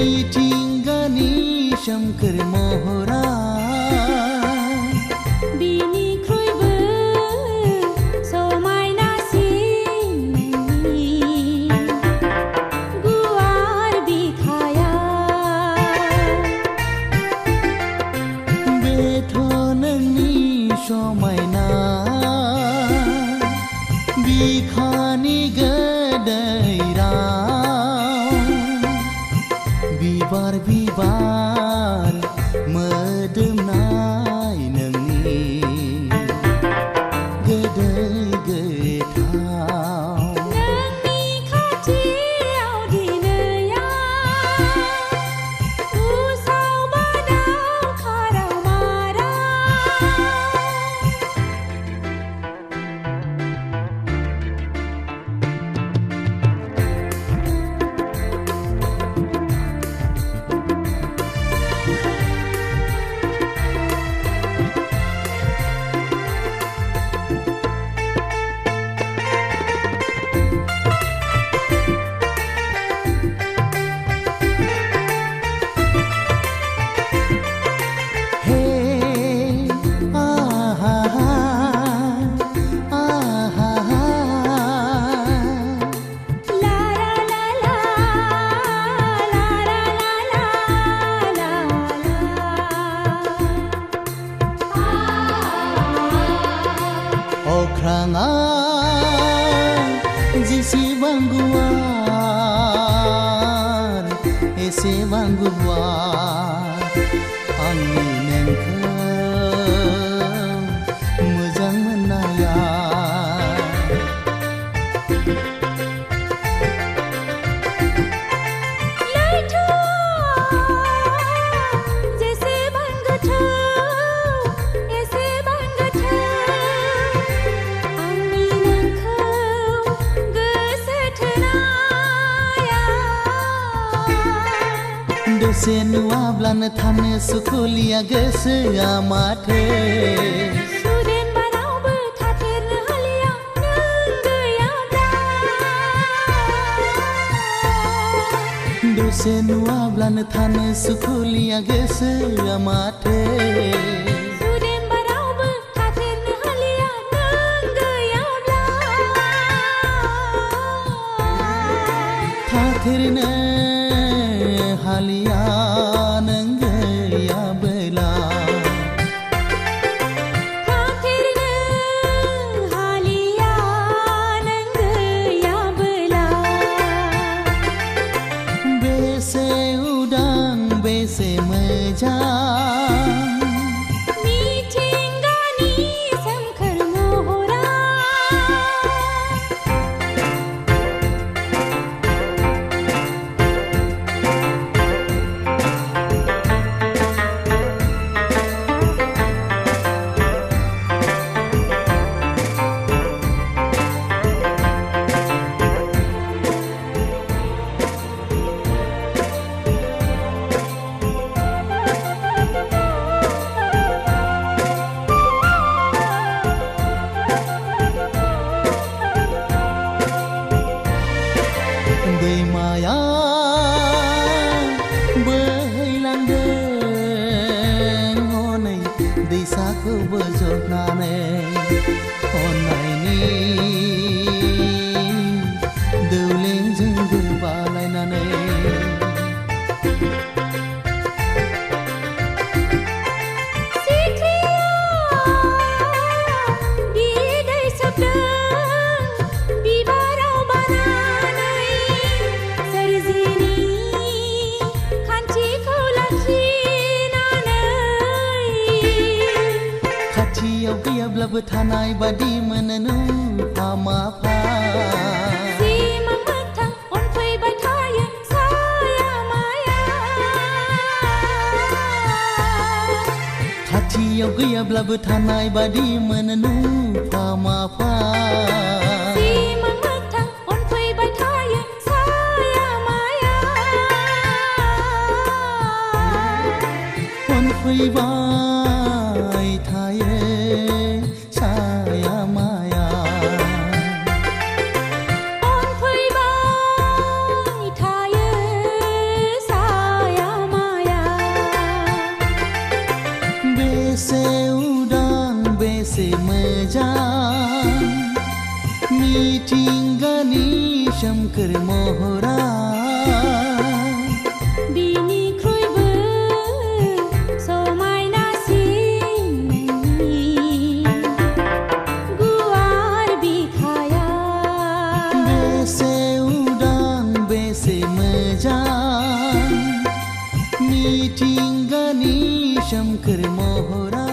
मिथिंगानि सोमखोर महरा बिनिख्रुइबो समायनासिन नोंनि गुवार बिखाया बेथ' नोंनि समायना बिखानि गोदै राव बिबार बिबार मोदोमनाय नोंनि गोदै गोथाव नोंनि खाथियाव दिनै आं उसाव बादाव खाराव माराव अख्राङा जेसेबां गुवार एसेबां गुवार आंनि नोंखौ मोजां मोननाया जेसेबां गोथौ एसेबां गोथौ आंनि नोंखौ गोसो थोनाया दसे नुवाब्लानो थानो सुखुलिया गोसोआ माथो सुदेम बारावबो थाथेरनो हालिया नों गैयाब्ला दसे नुवाब्लानो थानो सुखुलिया गोसोआ माथो सुदेम बारावबो थाथेरनो हालिया नों गैयाब्ला थाथेरनो हालिया नों गैयाबोला थाथेरनो हालिया नों गैयाबोला बेसे उदां बेसे मोजां मिथिंगानि सोमखोर महरा दैमाया बोहैलांदों हनै दैसाखौ बोजबनानै अननायनि दौलेंजों गोबालायनानै बिदै सोबदों बिबाराव बानानै सोरजिनि खान्थिखौ लाखिनानै खाथियाव गैयाब्लाबो थानाय बादि मोनो नुफा माफा सिमां मोगथां अनफैबाय थायो साया माया खाथियाव गैयाब्लाबो थानाय बादि मोनो नुफा माफा सिमां मोगथां अनफैबाय थायो साया माया अनफैबाय थायो साया माया अनफैबाय थायो साया मिथिंगानि सोमखोर महरा बिनिख्रुइबो समायनासिन नोंनि गुवार बिखाया बेसे उदां बेसे मोजां मिथिंगानि सोमखोर महरा